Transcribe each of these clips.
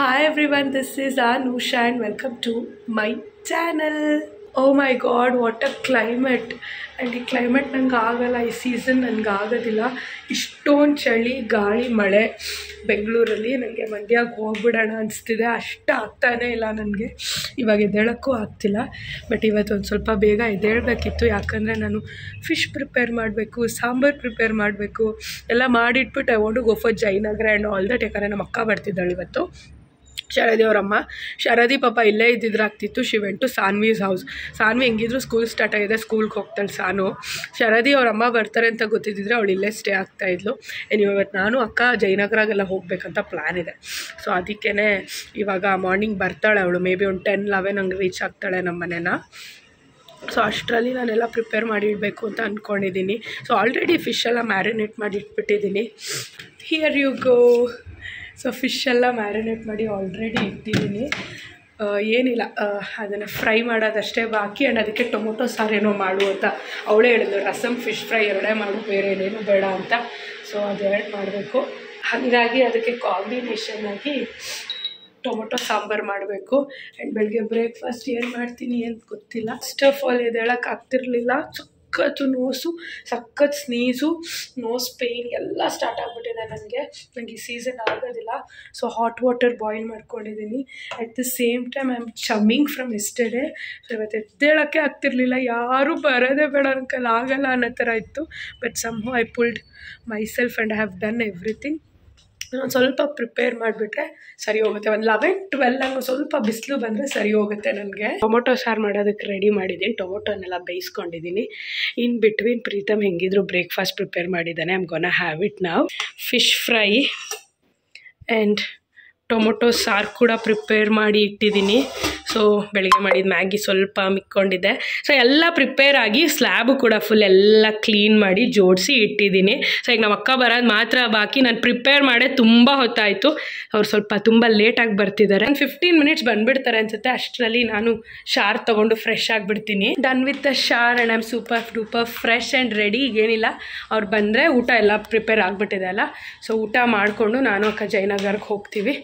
Hi everyone, this is Anusha and welcome to my channel. Oh my god, what a climate. And ಈ climate ನಂಗೆ ಆಗಲ್ಲ, ಈ season ನನಗೆ ಆಗೋದಿಲ್ಲ. ಇಷ್ಟೊಂದು ಚಳಿ, ಗಾಳಿ, ಮಳೆ ಬೆಂಗಳೂರಲ್ಲಿ. ನನಗೆ ಮಂಡ್ಯಕ್ಕೆ ಹೋಗ್ಬಿಡೋಣ ಅನಿಸ್ತಿದೆ, ಅಷ್ಟು ಆಗ್ತಾನೇ ಇಲ್ಲ ನನಗೆ. ಇವಾಗ ಎದ್ದೇಳೋಕ್ಕೂ ಆಗ್ತಿಲ್ಲ. ಬಟ್ ಇವತ್ತು ಒಂದು ಸ್ವಲ್ಪ ಬೇಗ ಎದ್ದೇಳಬೇಕಿತ್ತು, ಯಾಕಂದರೆ ನಾನು ಫಿಶ್ ಪ್ರಿಪೇರ್ ಮಾಡಬೇಕು, ಸಾಂಬಾರು ಪ್ರಿಪೇರ್ ಮಾಡಬೇಕು, ಎಲ್ಲ ಮಾಡಿಟ್ಬಿಟ್ಟು I want to go for Jayanagar and all that. ಯಾಕಂದರೆ ನಮ್ಮ ಅಕ್ಕ ಬರ್ತಿದ್ದಾಳೆ ಇವತ್ತು, ಶರದಿ ಅವರಮ್ಮ. ಶರದಿ ಪಾಪ ಇಲ್ಲೇ ಇದ್ದಿದ್ರಾಗ್ತಿತ್ತು. She went to Sanvi's house. Sanvi ಹೆಂಗಿದ್ರು ಸ್ಕೂಲ್ ಸ್ಟಾರ್ಟ್ ಆಗಿದೆ, ಸ್ಕೂಲ್ಗೆ ಹೋಗ್ತಾಳೆ ಸಾನು. ಶರದಿ ಅವರಮ್ಮ ಬರ್ತಾರೆ ಅಂತ ಗೊತ್ತಿದ್ದಿದ್ರೆ ಅವಳು ಇಲ್ಲೇ ಸ್ಟೇ ಆಗ್ತಾಯಿದ್ಲು. ಇವತ್ತು ನಾನು ಅಕ್ಕ ಜಯನಗರಾಗೆಲ್ಲ ಹೋಗಬೇಕಂತ ಪ್ಲ್ಯಾನ್ ಇದೆ. ಸೊ ಅದಕ್ಕೇ ಇವಾಗ ಮಾರ್ನಿಂಗ್ ಬರ್ತಾಳೆ ಅವಳು. ಮೇ ಬಿ ಒಂದು 10-11 ಹಂಗೆ ರೀಚ್ ಆಗ್ತಾಳೆ ನಮ್ಮ ಮನೇನ. ಸೊ ಅಷ್ಟರಲ್ಲಿ ನಾನೆಲ್ಲ ಪ್ರಿಪೇರ್ ಮಾಡಿ ಇಡಬೇಕು ಅಂತ ಅಂದ್ಕೊಂಡಿದ್ದೀನಿ. ಸೊ ಆಲ್ರೆಡಿ ಫಿಶೆಲ್ಲ ಮ್ಯಾರಿನೇಟ್ ಮಾಡಿ ಇಟ್ಬಿಟ್ಟಿದ್ದೀನಿ. Here you go. ಸೊ ಫಿಶೆಲ್ಲ ಮ್ಯಾರಿನೇಟ್ ಮಾಡಿ ಆಲ್ರೆಡಿ ಇಟ್ಟಿದ್ದೀನಿ. ಏನಿಲ್ಲ, ಅದನ್ನು ಫ್ರೈ ಮಾಡೋದಷ್ಟೇ ಬಾಕಿ. ಆ್ಯಂಡ್ ಅದಕ್ಕೆ ಟೊಮೊಟೊ ಸಾರೇನೋ ಮಾಡು ಅಂತ ಅವಳೇ ಹೇಳಿದ್ರು. ರಸಮ್, ಫಿಶ್ ಫ್ರೈ ಎರಡೇ ಮಾಡು, ಬೇರೆ ಏನೇನು ಬೇಡ ಅಂತ. ಸೊ ಅದೆರಡು ಮಾಡಬೇಕು. ಹಾಗಾಗಿ ಅದಕ್ಕೆ ಕಾಂಬಿನೇಷನ್ ಆಗಿ ಟೊಮೊಟೊ ಸಾಂಬಾರು ಮಾಡಬೇಕು. ಆ್ಯಂಡ್ ಬೆಳಗ್ಗೆ ಬ್ರೇಕ್ಫಾಸ್ಟ್ ಏನು ಮಾಡ್ತೀನಿ ಅಂತ ಗೊತ್ತಿಲ್ಲ. ಫಸ್ಟ್ ಆಫ್ ಆಲ್ ಎದ್ದೇಳಕ್ಕೆ ಆಗ್ತಿರ್ಲಿಲ್ಲ. ಸಖತ್ತು ನೋಸು, ಸಖತ್ ಸ್ನೀಸು, ನೋಸ್ ಪೇಯ್ನ್ ಎಲ್ಲ ಸ್ಟಾರ್ಟ್ ಆಗಿಬಿಟ್ಟಿದೆ ನನಗೆ ಈ ಸೀಸನ್ ಆಗೋದಿಲ್ಲ. ಸೊ ಹಾಟ್ ವಾಟರ್ ಬಾಯ್ಲ್ ಮಾಡ್ಕೊಂಡಿದ್ದೀನಿ. At the same time I am chumming from yesterday. So ಇವತ್ತು ಎದ್ದೇಳೋಕ್ಕೆ ಆಗ್ತಿರ್ಲಿಲ್ಲ. ಯಾರೂ ಬರೋದೇ ಬೇಡ, ನನ್ನ ಕೈಲಿ ಆಗಲ್ಲ ಅನ್ನೋ ಥರ ಇತ್ತು. But somehow I pulled my self and I have done everything. ಒಂದು ಸ್ವಲ್ಪ ಪ್ರಿಪೇರ್ ಮಾಡಿಬಿಟ್ರೆ ಸರಿ ಹೋಗುತ್ತೆ. ಒಂದು 11-12 ಹಂಗೆ ಸ್ವಲ್ಪ ಬಿಸಿಲು ಬಂದರೆ ಸರಿ ಹೋಗುತ್ತೆ ನನಗೆ. ಟೊಮೊಟೊ ಸಾರು ಮಾಡೋದಕ್ಕೆ ರೆಡಿ ಮಾಡಿದ್ದೀನಿ. ಟೊಮೊಟೊನೆಲ್ಲ ಬೇಯಿಸ್ಕೊಂಡಿದ್ದೀನಿ. ಇನ್ ಬಿಟ್ವೀನ್ ಪ್ರೀತಮ್ ಹೆಂಗಿದ್ರು ಬ್ರೇಕ್ಫಾಸ್ಟ್ ಪ್ರಿಪೇರ್ ಮಾಡಿದ್ದಾನೆ. I am gonna have it ನಾವ್. ಫಿಶ್ ಫ್ರೈ ಆ್ಯಂಡ್ ಟೊಮೊಟೊ ಸಾರು ಕೂಡ ಪ್ರಿಪೇರ್ ಮಾಡಿ ಇಟ್ಟಿದ್ದೀನಿ. ಸೊ ಬೆಳಗ್ಗೆ ಮಾಡಿದ ಮ್ಯಾಗಿ ಸ್ವಲ್ಪ ಮಿಕ್ಕೊಂಡಿದ್ದೆ. ಸೊ ಎಲ್ಲ ಪ್ರಿಪೇರ್ ಆಗಿ ಸ್ಲ್ಯಾಬು ಕೂಡ ಫುಲ್ ಎಲ್ಲ ಕ್ಲೀನ್ ಮಾಡಿ ಜೋಡಿಸಿ ಇಟ್ಟಿದ್ದೀನಿ. ಸೊ ಈಗ ನಮ್ಮ ಅಕ್ಕ ಬರೋದು ಮಾತ್ರ ಬಾಕಿ. ನಾನು ಪ್ರಿಪೇರ್ ಮಾಡೇ ತುಂಬ ಹೊತ್ತಾಯಿತು. ಅವ್ರು ಸ್ವಲ್ಪ ತುಂಬ ಲೇಟಾಗಿ ಬರ್ತಿದ್ದಾರೆ. 15 ಮಿನಿಟ್ಸ್ ಬಂದುಬಿಡ್ತಾರೆ ಅನಿಸುತ್ತೆ. ಅಷ್ಟರಲ್ಲಿ ನಾನು ಶಾರ್ ತೊಗೊಂಡು ಫ್ರೆಶ್ ಆಗಿಬಿಡ್ತೀನಿ. Done with the shower and I am super duper fresh and ready. ಈಗೇನಿಲ್ಲ, ಅವ್ರು ಬಂದರೆ ಊಟ ಎಲ್ಲ ಪ್ರಿಪೇರ್ ಆಗಿಬಿಟ್ಟಿದೆ ಅಲ್ಲ. ಸೊ ಊಟ ಮಾಡಿಕೊಂಡು ನಾನು ಅಕ್ಕ ಜಯನಗರಕ್ಕೆ ಹೋಗ್ತೀವಿ.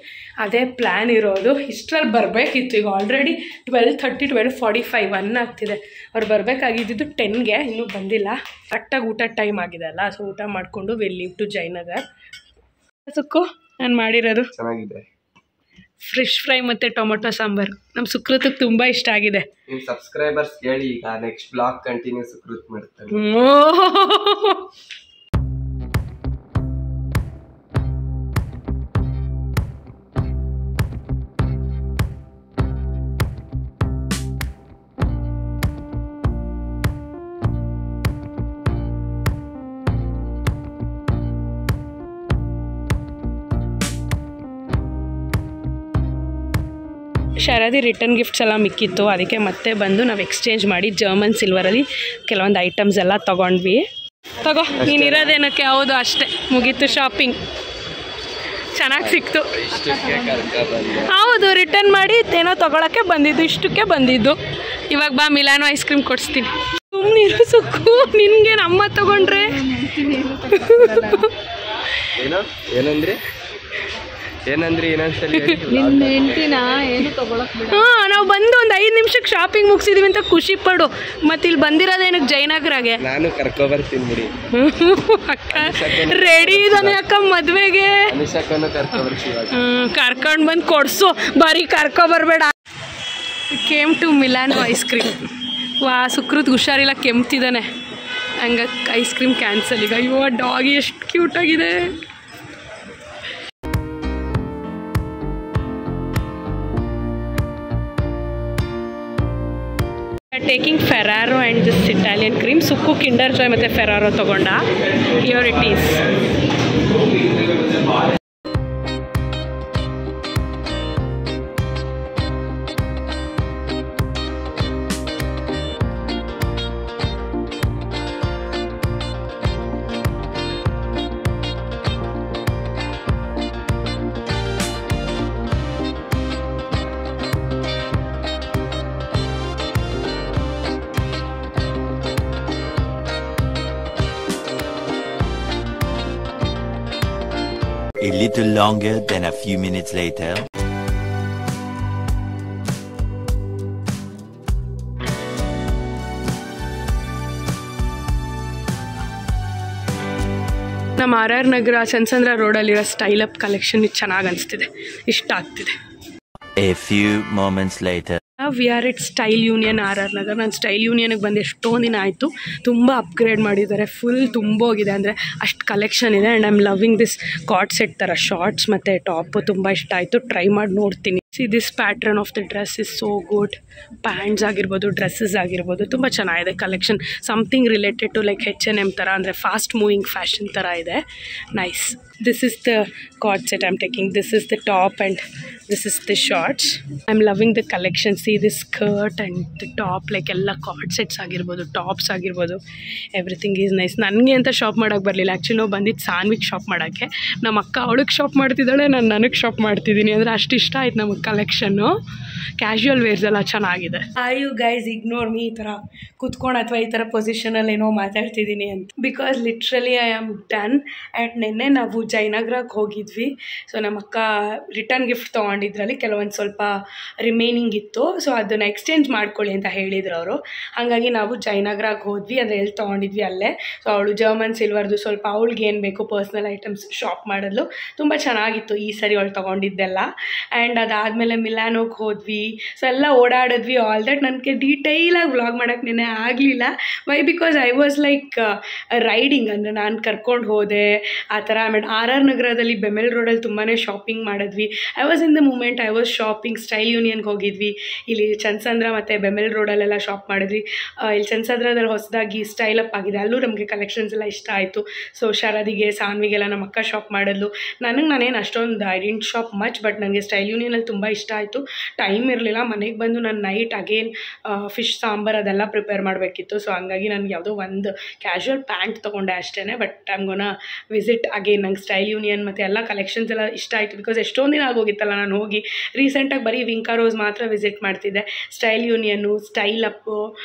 ಅದೇ ಪ್ಲ್ಯಾನ್ ಇರೋದು. ಇಷ್ಟರಲ್ಲಿ ಬರಬೇಕಿತ್ತು. ಈಗ ಆಲ್ರೆಡಿ 12:30, 12:45 1 ಆಗ್ತಿದೆ. ಅವ್ರು ಬರಬೇಕಾಗಿದ್ದು 10ಗೆ, ಇನ್ನೂ ಬಂದಿಲ್ಲ. ಕರೆಕ್ಟಾಗಿ ಊಟ ಟೈಮ್ ಆಗಿದೆ ಅಲ್ಲ. ಸೊ ಊಟ ಮಾಡಿಕೊಂಡು ವಿಲ್ ಲೀವ್ ಟು ಜಯನಗರ್. ಸುಕ್ಕು ನಾನು ಮಾಡಿರೋದು ಚೆನ್ನಾಗಿದೆ. ಫಿಶ್ ಫ್ರೈ ಮತ್ತು ಟೊಮೊಟೊ ಸಾಂಬಾರು ನಮ್ಮ ಸುಕೃತಕ್ಕೆ ತುಂಬ ಇಷ್ಟ ಆಗಿದೆ. ನಿಮ್ಮ ಸಬ್ಸ್ಕ್ರೈಬರ್ಸ್ ಕೇಳಿ, ಈಗ ನೆಕ್ಸ್ಟ್ ಬ್ಲಾಗ್ ಕಂಟಿನ್ಯೂ ಸುಕೃತ್ ಮಾಡ್ತಾರೆ. ಶರದಿ ರಿಟರ್ನ್ ಗಿಫ್ಟ್ಸ್ ಎಲ್ಲ ಮಿಕ್ಕಿತ್ತು. ಅದಕ್ಕೆ ಮತ್ತೆ ಬಂದು ನಾವು ಎಕ್ಸ್ಚೇಂಜ್ ಮಾಡಿ ಜರ್ಮನ್ ಸಿಲ್ವರಲ್ಲಿ ಕೆಲವೊಂದು ಐಟಮ್ಸ್ ಎಲ್ಲ ತೊಗೊಂಡ್ವಿ. ತಗೋ, ನೀನಿರೋದೇನಕ್ಕೆ. ಹೌದು, ಅಷ್ಟೇ, ಮುಗೀತು ಶಾಪಿಂಗ್. ಚೆನ್ನಾಗಿ ಸಿಕ್ತು. ಹೌದು, ರಿಟರ್ನ್ ಮಾಡಿ ಏನೋ ತೊಗೊಳಕ್ಕೆ ಬಂದಿದ್ದು, ಇಷ್ಟಕ್ಕೆ ಬಂದಿದ್ದು. ಇವಾಗ ಬಾ, ಮಿಲಾನೋ ಐಸ್ ಕ್ರೀಮ್ ಕೊಡಿಸ್ತೀನಿ. ಸುಮ್ಮನಿರು ಸುಕ್ಕು, ನಿನಗೆ ನಮ್ಮ ತೊಗೊಂಡ್ರೆ ಏನಂದ್ರಿ ಹಾಂ, ನಾವು ಬಂದು ಒಂದು 5 ನಿಮಿಷಕ್ಕೆ ಶಾಪಿಂಗ್ ಮುಗಿಸಿದೀವಿ ಅಂತ ಖುಷಿ ಪಡು. ಮತ್ತೆ ಇಲ್ಲಿ ಬಂದಿರೋದೇನಕ್ಕೆ ಜಯನಗರಾಗೆ. ನಾನು ಕರ್ಕೊಬರ್ತೀನಿ ಬಿಡಿ. ಅಕ್ಕ ರೆಡಿ ಇದ್ದಾನೆ ಅಕ್ಕ ಮದುವೆಗೆ. ಕರ್ಕೊಂಡು ಬಂದು ಕೊಡ್ಸು, ಬರೀ ಕರ್ಕೊಬರ್ಬೇಡ. Came to Milano ice cream. ವಾ, ಸುಕೃತ್ ಹುಷಾರಿಲ್ಲ, ಕೆಮ್ತಿದ್ದಾನೆ. ಹಂಗೆ ಐಸ್ ಕ್ರೀಮ್ ಕ್ಯಾನ್ಸಲ್ ಈಗ. ಅಯ್ಯೋ, ಡಾಗಿ ಎಷ್ಟು ಕ್ಯೂಟಾಗಿದೆ. Taking Ferrero and this Italian cream. Sukku Kinder Joy ಮತ್ತು ಫೆರಾರೋ ತೊಗೊಂಡ. Here it is. A little longer than a few minutes later. ನಮ್ಮ RR ನಗರ ಚನ್ನಸಂದ್ರ ರೋಡಲ್ಲಿರೋ ಸ್ಟೈಲ್ ಅಪ್ ಕಲೆಕ್ಷನ್ ಇದು ಚೆನ್ನಾಗಿ ಅನಿಸ್ತಿದೆ, ಇಷ್ಟ ಆಗ್ತಿದೆ. A few moments later. We are at style union RR Nagar. ನಾನು style ಯೂನಿಯನ್ಗೆ ಬಂದು ಎಷ್ಟೊಂದು ದಿನ ಆಯಿತು. ತುಂಬ ಅಪ್ಗ್ರೇಡ್ ಮಾಡಿದ್ದಾರೆ, ಫುಲ್ ತುಂಬೋಗಿದೆ, ಅಂದರೆ ಅಷ್ಟು ಕಲೆಕ್ಷನ್ ಇದೆ. And I am loving this co-ord set ಥರ ಶಾರ್ಟ್ಸ್ ಮತ್ತು ಟಾಪು ತುಂಬ ಇಷ್ಟ ಆಯಿತು. ಟ್ರೈ ಮಾಡಿ ನೋಡ್ತೀನಿ. See this pattern of the dress is so good. Pants ಆಗಿರ್ಬೋದು, ಡ್ರೆಸ್ಸಸ್ ಆಗಿರ್ಬೋದು, ತುಂಬ ಚೆನ್ನಾಗಿದೆ collection. Something related to like H&M ಥರ, ಅಂದರೆ ಫಾಸ್ಟ್ ಮೂವಿಂಗ್ ಫ್ಯಾಷನ್ ಥರ ಇದೆ. Nice. This is the co-ord set I am taking. This is the top and this is the shorts. I am loving the collection. See this skirt and the top, like ಎಲ್ಲ card sets ಆಗಿರ್ಬೋದು, tops ಆಗಿರ್ಬೋದು, everything is nice. ನನಗೆ ಅಂತ shop ಮಾಡೋಕ್ಕೆ ಬರಲಿಲ್ಲ. Actually ನಾವು ಬಂದಿದ್ದು ಸಾನ್ವಿಗೆ shop ಮಾಡೋಕ್ಕೆ. ನಮ್ಮ ಅಕ್ಕ ಅವಳಿಗೆ ಶಾಪ್ ಮಾಡ್ತಿದ್ದಾಳೆ, ನಾನು ನನಗೆ ಶಾಪ್ ಮಾಡ್ತಿದ್ದೀನಿ. ಅಂದರೆ ಅಷ್ಟು ಇಷ್ಟ ಆಯ್ತು ನಮಗೆ ಕಲೆಕ್ಷನ್ನು. ಕ್ಯಾಶುವಲ್ ವೇರ್ಸ್ ಎಲ್ಲ ಚೆನ್ನಾಗಿದೆ. ಯು ಗೈಸ್ ಇಗ್ನೋರ್ ಮೀ, ಈ ಥರ ಕೂತ್ಕೊಂಡು ಅಥವಾ ಈ ಥರ ಪೊಸಿಷನಲ್ಲಿ ಏನೋ ಮಾತಾಡ್ತಿದ್ದೀನಿ ಅಂತ. Because literally I am done. And ನಿನ್ನೆ ನಾವು ಜಯನಗರಕ್ಕೆ ಹೋಗಿದ್ವಿ. ಸೊ ನಮ್ಮ ಅಕ್ಕ ರಿಟರ್ನ್ ಗಿಫ್ಟ್ ತೊಗೊಂಡಿದ್ರಲ್ಲಿ ಕೆಲವೊಂದು ಸ್ವಲ್ಪ ರಿಮೈನಿಂಗ್ ಇತ್ತು. ಸೊ ಅದನ್ನು ಎಕ್ಸ್ಚೇಂಜ್ ಮಾಡ್ಕೊಳ್ಳಿ ಅಂತ ಹೇಳಿದ್ರು ಅವರು. ಹಾಗಾಗಿ ನಾವು ಜಯನಗರಕ್ಕೆ ಹೋದ್ವಿ. ಅಂದರೆ ಎಲ್ಲಿ ತೊಗೊಂಡಿದ್ವಿ ಅಲ್ಲೇ. ಸೊ ಅವಳು ಜರ್ಮನ್ ಸಿಲ್ವರ್ದು ಸ್ವಲ್ಪ ಅವಳಿಗೆ ಏನು ಬೇಕು ಪರ್ಸ್ನಲ್ ಐಟಮ್ಸ್ ಶಾಪ್ ಮಾಡಿದ್ಲು. ತುಂಬ ಚೆನ್ನಾಗಿತ್ತು ಈ ಸರಿ ಅವಳು ತೊಗೊಂಡಿದ್ದೆಲ್ಲ. ಆ್ಯಂಡ್ ಅದಾದಮೇಲೆ ಮಿಲಾನೋಗೆ ಹೋದ್ವಿ. ಸೊ ಎಲ್ಲ ಓಡಾಡಿದ್ವಿ. ಆಲ್ ದಟ್ ನನಗೆ ಡೀಟೈಲಾಗಿ ವ್ಲಾಗ್ ಮಾಡೋಕ್ಕೆ ನೆನೆ ಆಗಲಿಲ್ಲ. Why because I was like riding, ಅಂದರೆ ನಾನು ಕರ್ಕೊಂಡು ಹೋದೆ ಆ ಥರ. ಆಮೇಲೆ RR ನಗರದಲ್ಲಿ ಬೆಮೆಲ್ ರೋಡಲ್ಲಿ ತುಂಬಾ ಶಾಪಿಂಗ್ ಮಾಡಿದ್ವಿ. I was in the moment, I was shopping. Style ಯೂನಿಯನ್ಗೆ ಹೋಗಿದ್ವಿ. ಇಲ್ಲಿ ಚನ್ನಸಂದ್ರ ಮತ್ತು ಬೆಮೆಲ್ ರೋಡಲ್ಲೆಲ್ಲ ಶಾಪ್ ಮಾಡಿದ್ವಿ. ಇಲ್ಲಿ ಚನ್ನಸಂದ್ರದಲ್ಲಿ ಹೊಸದಾಗಿ ಸ್ಟೈಲ್ ಅಪ್ ಆಗಿದೆ, ಅಲ್ಲೂ ನಮಗೆ ಕಲೆಕ್ಷನ್ಸ್ ಎಲ್ಲ ಇಷ್ಟ ಆಯಿತು. ಸೊ ಶರದಿಗೆ, ಸಾನ್ವಿಗೆಲ್ಲ ನಮ್ಮ ಅಕ್ಕ ಶಾಪ್ ಮಾಡಿದ್ಲು. ನಾನೇನು ಅಷ್ಟೊಂದು I didn't shop much, but ನನಗೆ ಸ್ಟೈಲ್ ಯೂನಿಯನಲ್ಲಿ ತುಂಬ ಇಷ್ಟ ಆಯಿತು. ಟೈಮ್ ಇರಲಿಲ್ಲ. ಮನೆಗೆ ಬಂದು ನಾನು ನೈಟ್ ಅಗೇನ್ ಫಿಶ್ ಸಾಂಬಾರು ಅದೆಲ್ಲ ಪ್ರಿಪೇರ್ ಮಾಡಬೇಕಿತ್ತು. ಸೊ ಹಂಗಾಗಿ ನನಗೆ ಯಾವುದೋ ಒಂದು ಕ್ಯಾಶುವಲ್ ಪ್ಯಾಂಟ್ ತೊಗೊಂಡೆ ಅಷ್ಟೇ. But I am gonna visit again. ನಂಗೆ ಸ್ಟೈಲ್ ಯೂನಿಯನ್ ಮತ್ತು ಎಲ್ಲ ಕಲೆಕ್ಷನ್ಸ್ ಎಲ್ಲ ಇಷ್ಟ ಆಯಿತು. ಬಿಕಾಸ್ ಎಷ್ಟೊಂದು ದಿನ ಆಗೋಗಿತ್ತಲ್ಲ ನಾನು ಹೋಗಿ. ರೀಸೆಂಟಾಗಿ ಬರೀ ವಿಂಕಾ ರೋಸ್ ಮಾತ್ರ ವಿಸಿಟ್ ಮಾಡ್ತಿದ್ದೆ. ಸ್ಟೈಲ್ ಯೂನಿಯನ್ನು, ಸ್ಟೈಲ್ ಅಪ್ಪು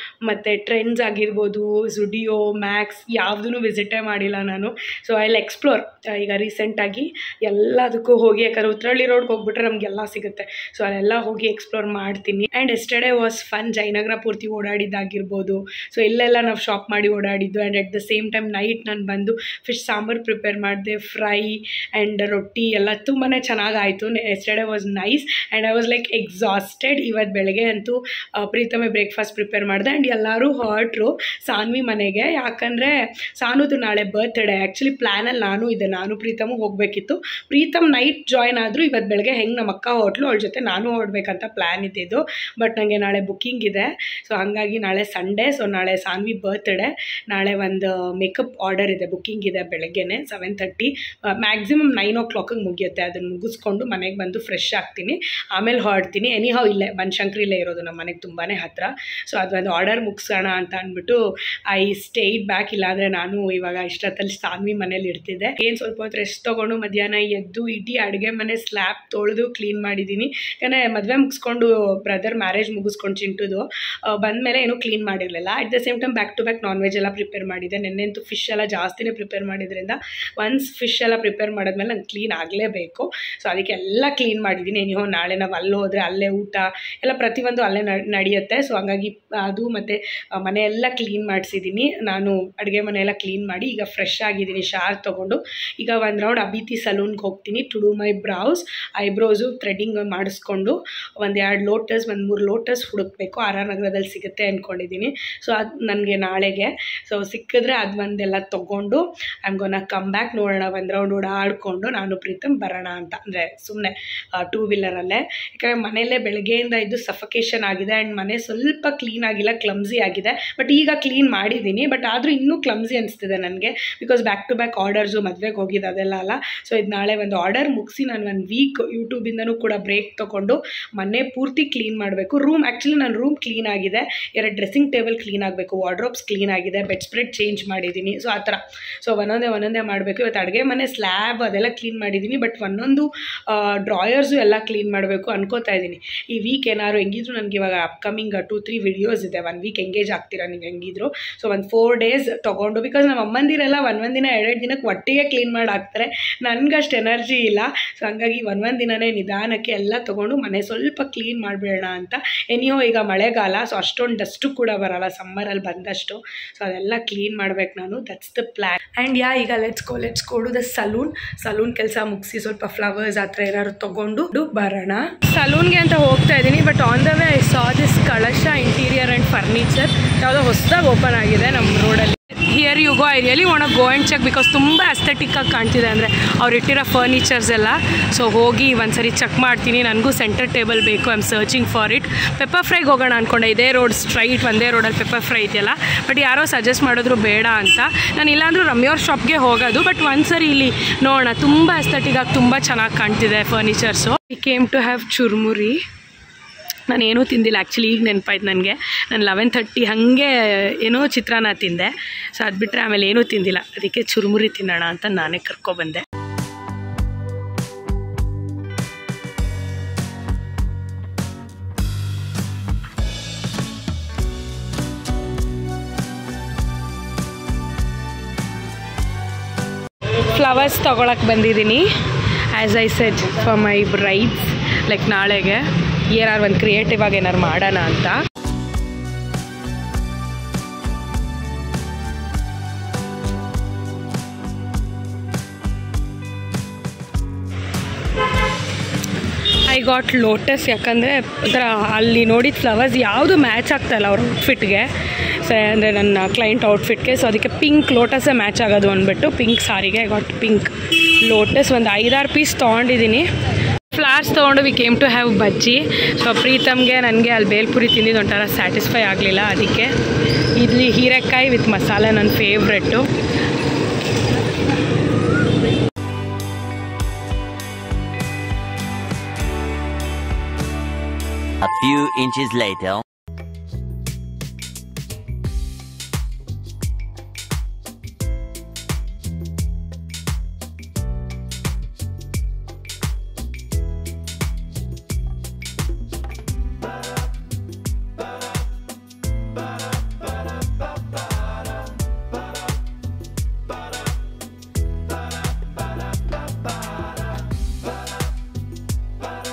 ಮತ್ತು ಟ್ರೆಂಡ್ಸ್ ಆಗಿರ್ಬೋದು, ಜುಡಿಯೋ, ಮ್ಯಾಕ್ಸ್ ಯಾವುದೂ ವಿಸಿಟೇ ಮಾಡಿಲ್ಲ ನಾನು. So I will explore. ಈಗ ರೀಸೆಂಟಾಗಿ ಎಲ್ಲದಕ್ಕೂ ಹೋಗಿ, ಯಾಕಂದರೆ ಉತ್ರಳ್ಳಿ ರೋಡ್ಗೆ ಹೋಗ್ಬಿಟ್ರೆ ನಮಗೆಲ್ಲ ಸಿಗುತ್ತೆ. ಸೊ ಅಲ್ಲೆಲ್ಲ ಹೋಗಿ ಎಕ್ಸ್ಪ್ಲೋರ್ ಮಾಡ್ತೀನಿ. And yesterday was fun. Jayanagar ಪೂರ್ತಿ ಓಡಾಡಿದ್ದಾಗಿರ್ಬೋದು. ಸೊ ಇಲ್ಲೆಲ್ಲ ನಾವು ಶಾಪ್ ಮಾಡಿ ಓಡಾಡಿದ್ದು. And at the same time night ನಾನು ಬಂದು ಫಿಶ್ ಸಾಂಬಾರು ಪ್ರಿಪೇರ್ ಮಾಡಿದೆ. ಫ್ರೈ ಆ್ಯಂಡ್ ರೊಟ್ಟಿ ಎಲ್ಲ ತುಂಬಾ ಚೆನ್ನಾಗಾಯಿತು. Yesterday was nice. And I was like exhausted. ಇವತ್ತು ಬೆಳಗ್ಗೆ ಅಂತೂ ಪ್ರೀತಮೇ ಬ್ರೇಕ್ಫಾಸ್ಟ್ ಪ್ರಿಪೇರ್ ಮಾಡಿದೆ. ಆ್ಯಂಡ್ ಎಲ್ಲರೂ ಹೊರಟರು ಸಾನ್ವಿ ಮನೆಗೆ. ಯಾಕಂದರೆ ಸಾನುದು ನಾಳೆ ಬರ್ತ್ಡೇ. ಆ್ಯಕ್ಚುಲಿ ಪ್ಲ್ಯಾನಲ್ಲಿ ನಾನು ಪ್ರೀತಮು ಹೋಗಬೇಕಿತ್ತು. ಪ್ರೀತಮ್ ನೈಟ್ ಜಾಯ್ನ್ ಆದರೂ ಇವತ್ತು ಬೆಳಗ್ಗೆ ಹೆಂಗೆ ನಮ್ಮ ಅಕ್ಕ ಹೊರಟ್ಲು ಅವಳ ಜೊತೆ ನಾನು ಹೊರಡ್ಬೇಕಂತ ಪ್ಲ್ಯಾನ್ ಇದ್ದಿದ್ದು. ಬಟ್ ನನಗೆ ನಾಳೆ ಬುಕ್ಕಿಂಗ್ ಇದೆ. ಸೊ ಹಾಗಾಗಿ ನಾಳೆ ಸಂಡೇ. ಸೊ ನಾಳೆ ಸಾನ್ವಿ ಬರ್ತ್ಡೇ. ನಾಳೆ ಒಂದು ಮೇಕಪ್ ಆರ್ಡರ್ ಇದೆ, ಬುಕ್ಕಿಂಗ್ ಇದೆ ಬೆಳಗ್ಗೆನೆ 7:30. ಮ್ಯಾಕ್ಸಿಮಮ್ 9 o'clock ಮುಗಿಯುತ್ತೆ. ಅದನ್ನು ಮುಗಿಸ್ಕೊಂಡು ಮನೆಗೆ ಬಂದು ಫ್ರೆಶ್ ಆಗ್ತೀನಿ. ಆಮೇಲೆ ಹೊರಡ್ತೀನಿ. ಎನಿಹೌ ಇಲ್ಲೇ ಬನಶಂಕರಿಲೇ ಇರೋದು ನಮ್ಮ ಮನೆಗೆ ತುಂಬಾ ಹತ್ತಿರ. ಸೊ ಅದೊಂದು ಆರ್ಡರ್ ಮುಗಿಸೋಣ ಅಂತ ಅಂದ್ಬಿಟ್ಟು ಐ ಸ್ಟೇಡ್ ಬ್ಯಾಕ್. ಇಲ್ಲಾಂದರೆ ನಾನು ಇವಾಗ ಇಷ್ಟೊತ್ತಲ್ಲಿ ಸಾನ್ವಿ ಮನೇಲಿ ಇರ್ತಿದ್ದೆ. ಏನು ಸ್ವಲ್ಪ ಹೊತ್ತು ರೆಸ್ಟ್ ತೊಗೊಂಡು ಮಧ್ಯಾಹ್ನ ಎದ್ದು ಇಡೀ ಅಡುಗೆ ಮನೆ ಸ್ಲ್ಯಾಬ್ ತೊಳೆದು ಕ್ಲೀನ್ ಮಾಡಿದ್ದೀನಿ. ಯಾಕಂದರೆ ಮದುವೆ ಮುಗಿಸ್ಕೊಂಡು ಬ್ರದರ್ ಮ್ಯಾರೇಜ್ ಮುಗಿಸ್ಕೊಂಡು ಚಿಂಟುದು ಬಂದಮೇಲೆ ಏನೂ ಕ್ಲೀನ್ ಮಾಡಿರಲಿಲ್ಲ. At the same time back to back non veg ಎಲ್ಲ ಪ್ರಿಪೇರ್ ಮಾಡಿದ್ದೆ. ನೆನ್ನೆಂತೂ ಫಿಶ್ ಎಲ್ಲ ಜಾಸ್ತಿನೇ ಪ್ರಿಪೇರ್ ಮಾಡಿದ್ರಿಂದ ಒನ್ಸ್ ಫಿಶ್ ಎಲ್ಲ ಪ್ರಿಪೇರ್ ಮಾಡಿದ್ಮೇಲೆ ನಂಗೆ ಕ್ಲೀನ್ ಆಗಲೇಬೇಕು. ಸೊ ಅದಕ್ಕೆ ಎಲ್ಲ ಕ್ಲೀನ್ ಮಾಡಿದ್ದೀನಿ. ನೀವು ನಾಳೆ ನಾವು ಅಲ್ಲಿ ಹೋದರೆ ಅಲ್ಲೇ ಊಟ ಎಲ್ಲ ಪ್ರತಿಯೊಂದು ಅಲ್ಲೇ ನಡೆಯುತ್ತೆ. ಸೊ ಹಂಗಾಗಿ ಅದು ಮತ್ತು ಮನೆಯೆಲ್ಲ ಕ್ಲೀನ್ ಮಾಡಿಸಿದ್ದೀನಿ. ನಾನು ಅಡುಗೆ ಮನೆಯೆಲ್ಲ ಕ್ಲೀನ್ ಮಾಡಿ ಈಗ ಫ್ರೆಶ್ ಆಗಿದ್ದೀನಿ. ಶಾರ್ ತೊಗೊಂಡು ಈಗ ಒಂದು ರೌಂಡ್ ಅಬಿತಿ ಸಲೂನ್ಗೆ ಹೋಗ್ತೀನಿ to do my brows. Eyebrows threading ಮಾಡಿಸ್ಕೊಂಡು ಒಂದು 3 ಲೋಟಸ್ ಹುಡುಕಬೇಕು. RR ನಗರದಲ್ಲಿ ಸಿಗುತ್ತೆ ಅಂದ್ಕೊಂಡಿದ್ದೀನಿ. ಸೊ ಅದು ನನಗೆ ನಾಳೆಗೆ. ಸೊ ಸಿಕ್ಕಿದ್ರೆ ಅದು ಒಂದೆಲ್ಲ ತೊಗೊಂಡು I am gonna come back. ನೋಡೋಣ, ಒಂದು ರೌಂಡ್ ಓಡಾಡಿಕೊಂಡು ನಾನು ಪ್ರೀತಮ್ ಬರೋಣ ಅಂತ. ಅಂದರೆ ಸುಮ್ಮನೆ 2 ವೀಲರಲ್ಲೇ. ಯಾಕಂದರೆ ಮನೆಯಲ್ಲೇ ಬೆಳಗ್ಗೆಯಿಂದ ಇದ್ದು ಸಫಕೇಷನ್ ಆಗಿದೆ. ಆ್ಯಂಡ್ ಮನೆ ಸ್ವಲ್ಪ ಕ್ಲೀನ್ ಆಗಿಲ್ಲ, ಕ್ಲಮ್ಸಿ ಆಗಿದೆ. ಬಟ್ ಈಗ ಕ್ಲೀನ್ ಮಾಡಿದ್ದೀನಿ. ಬಟ್ ಆದರೂ ಇನ್ನೂ ಕ್ಲಮ್ಸಿ ಅನಿಸ್ತಿದೆ ನನಗೆ. Because back to back orders, ಮದುವೆಗೆ ಹೋಗಿದ್ದು ಅದೆಲ್ಲ ಅಲ್ಲ. ಸೊ ಇದು ನಾಳೆ ಒಂದು ಆರ್ಡರ್ ಮುಗಿಸಿ ನಾನು 1 ವೀಕ್ ಯೂಟ್ಯೂಬಿಂದನೂ ಕೂಡ ಬ್ರೇಕ್ ತೊಗೊಂಡು ಮನೆ ಪೂರ್ತಿ ಕ್ಲೀನ್ ಮಾಡಬೇಕು. ಆ್ಯಕ್ಚುಲಿ ನನ್ನ ರೂಮ್ ಕ್ಲೀನ್ ಆಗಿದೆ. 2 ಡ್ರೆಸ್ಸಿಂಗ್ ಟೇಬಲ್ ಕ್ಲೀನ್ ಆಗಬೇಕು. ವಾರ್ಡ್ರೋಬ್ಸ್ ಕ್ಲೀನ್ ಆಗಿದೆ. ಬೆಡ್ ಸ್ಪ್ರೆಡ್ ಚೇಂಜ್ ಮಾಡಿದ್ದೀನಿ. ಸೊ ಆ ಥರ. ಸೊ ಒಂದೊಂದೇ ಮಾಡಬೇಕು. ಇವತ್ತು ಅಡುಗೆ ಮನೆ ಸ್ಲ್ಯಾಬ್ ಅದೆಲ್ಲ ಕ್ಲೀನ್ ಮಾಡಿದ್ದೀನಿ. ಬಟ್ ಒಂದೊಂದು ಡ್ರಾಯರ್ಸು ಎಲ್ಲ ಕ್ಲೀನ್ ಮಾಡಬೇಕು ಅನ್ಕೋತಾ ಇದ್ದೀನಿ. ಈ ವೀಕ್ ಏನಾದ್ರು ಹೆಂಗಿದ್ರು ನನಗೆ ಇವಾಗ ಅಪ್ಕಮಿಂಗ್ 2-3 ವಿಡಿಯೋಸ್ ಇದೆ. 1 ವೀಕ್ ಎಂಗೇಜ್ ಆಗ್ತೀರಾ ನೀವು ಹೆಂಗಿದ್ರು. ಸೊ ಒಂದು 4 days ತೊಗೊಂಡು, ಬಿಕಾಸ್ ನಮ್ಮ ಅಮ್ಮಂದಿರೆಲ್ಲ ಒಂದೊಂದು ದಿನ 2 ದಿನಕ್ಕೆ ಒಟ್ಟಿಗೆ ಕ್ಲೀನ್ ಮಾಡಿ ಹಾಕ್ತಾರೆ. ನನಗಷ್ಟು ಎನರ್ಜಿ ಇಲ್ಲ. ಸೊ ಹಂಗಾಗಿ ಒಂದೊಂದು ದಿನವೇ ನಿಧಾನಕ್ಕೆ ಎಲ್ಲ ಎಲ್ಲ ತೊಗೊಂಡು ಮನೆ ಸ್ವಲ್ಪ ಕ್ಲೀನ್ ಮಾಡಿಬಿಡೋಣ ಅಂತ. ಎನಿಯೋ ಈಗ ಮಳೆಗಾಲ, ಸೊ ಅಷ್ಟೊಂದು ಡಸ್ಟು ಕೂಡ ಬರೋಲ್ಲ ಸಮ್ಮರಲ್ಲಿ ಬಂದಷ್ಟು. ಸೊ ಅದೆಲ್ಲ ಕ್ಲೀನ್ ಮಾಡ್ಬೇಕು ನಾನು. That's the plan. ಆ್ಯಂಡ್ ಈಗ let's go to the salon ಕೆಲಸ ಮುಗಿಸಿ ಸ್ವಲ್ಪ ಫ್ಲವರ್ಸ್ ಆ ಥರ ಏನಾದ್ರು ತೊಗೊಂಡು ಬರೋಣ. ಸಲೂನ್ಗೆ ಅಂತ ಹೋಗ್ತಾ ಇದ್ದೀನಿ. But on the way I saw this Kalasha interior and furniture ಯಾವುದೋ ಹೊಸದಾಗಿ ಓಪನ್ ಆಗಿದೆ ನಮ್ಮ ರೋಡಲ್ಲಿ. Here you go. I really want to go and check because ತುಂಬ ಅಸ್ಥೆಟಿಕ್ಕಾಗಿ ಕಾಣ್ತಿದೆ ಅಂದರೆ ಅವ್ರು ಇಟ್ಟಿರೋ ಫರ್ನಿಚರ್ಸ್ ಎಲ್ಲ. ಸೊ ಹೋಗಿ ಒಂದ್ಸರಿ ಚೆಕ್ ಮಾಡ್ತೀನಿ. ನನಗೂ ಸೆಂಟರ್ ಟೇಬಲ್ ಬೇಕು. I am searching for it. ಪೆಪ್ಪರ್ ಫ್ರೈಗೆ ಹೋಗೋಣ ಅಂದ್ಕೊಂಡೆ. ಇದೇ ರೋಡ್ ಸ್ಟ್ರೈಟ್ ಒಂದೇ ರೋಡಲ್ಲಿ ಪೆಪ್ಪರ್ ಫ್ರೈ ಇದೆಯಲ್ಲ. ಬಟ್ ಯಾರೋ ಸಜೆಸ್ಟ್ ಮಾಡಿದ್ರು ಬೇಡ ಅಂತ. ನಾನು ಇಲ್ಲಾಂದ್ರೂ ರಮ್ಯೋರ್ ಶಾಪ್ಗೆ ಹೋಗೋದು. ಬಟ್ ಒಂದ್ಸರಿ ಇಲ್ಲಿ ನೋಡೋಣ. ತುಂಬ ಅಸ್ಥೆಟಿಕ್ಕಾಗಿ ತುಂಬ ಚೆನ್ನಾಗಿ ಕಾಣ್ತಿದೆ furnitures. We came to have churmuri. ನಾನೇನೂ ತಿಂದಿಲ್ಲ ಆ್ಯಕ್ಚುಲಿ. ಈಗ ನೆನಪಾಯ್ತು ನನಗೆ. ನಾನು 11:30 ಹಾಗೆ ಏನೋ ಚಿತ್ರಾನ್ನ ತಿಂದೆ. ಸೊ ಅದು ಬಿಟ್ಟರೆ ಆಮೇಲೆ ಏನೂ ತಿಂದಿಲ್ಲ. ಅದಕ್ಕೆ ಚುರುಮುರಿ ತಿನ್ನೋಣ ಅಂತ ನಾನೇ ಕರ್ಕೊಬಂದೆ. ಫ್ಲವರ್ಸ್ ತೊಗೊಳಕ್ಕೆ ಬಂದಿದ್ದೀನಿ. As I said for my Bryde's, like ನಾಳೆಗೆ ಏನಾರು ಒಂದು ಕ್ರಿಯೇಟಿವ್ ಆಗಿ ಏನಾರು ಮಾಡೋಣ ಅಂತ. I got lotus. ಯಾಕಂದರೆ ಒಂಥರ ಅಲ್ಲಿ ನೋಡಿದ ಫ್ಲವರ್ಸ್ ಯಾವುದು ಮ್ಯಾಚ್ ಆಗ್ತಾಯಿಲ್ಲ ಅವ್ರ ಔಟ್ಫಿಟ್ಗೆ. ಸೊ ಅಂದರೆ ನನ್ನ ಕ್ಲೈಂಟ್ ಔಟ್ಫಿಟ್ಗೆ. ಸೊ ಅದಕ್ಕೆ ಪಿಂಕ್ ಲೋಟಸ್ಸೇ ಮ್ಯಾಚ್ ಆಗೋದು ಅಂದ್ಬಿಟ್ಟು ಪಿಂಕ್ ಸಾರಿಗೆ ಐ ಗಾಟ್ ಪಿಂಕ್ ಲೋಟಸ್. ಒಂದು 5-6 ಪೀಸ್ ತೊಗೊಂಡಿದ್ದೀನಿ. ಫ್ಲವರ್ಸ್ ತೊಗೊಂಡು we came to have bajji. So ಪ್ರೀತಮ್ಗೆ ನನಗೆ ಅಲ್ಲಿ ಬೇಲ್ಪುರಿ ತಿಂದಿದ್ದು ಒಂಥರ ಸ್ಯಾಟಿಸ್ಫೈ ಆಗಲಿಲ್ಲ. ಅದಕ್ಕೆ ಇಲ್ಲಿ ಹೀರೆಕಾಯಿ ವಿತ್ ಮಸಾಲೆ ನನ್ನ favourite. A few inches later.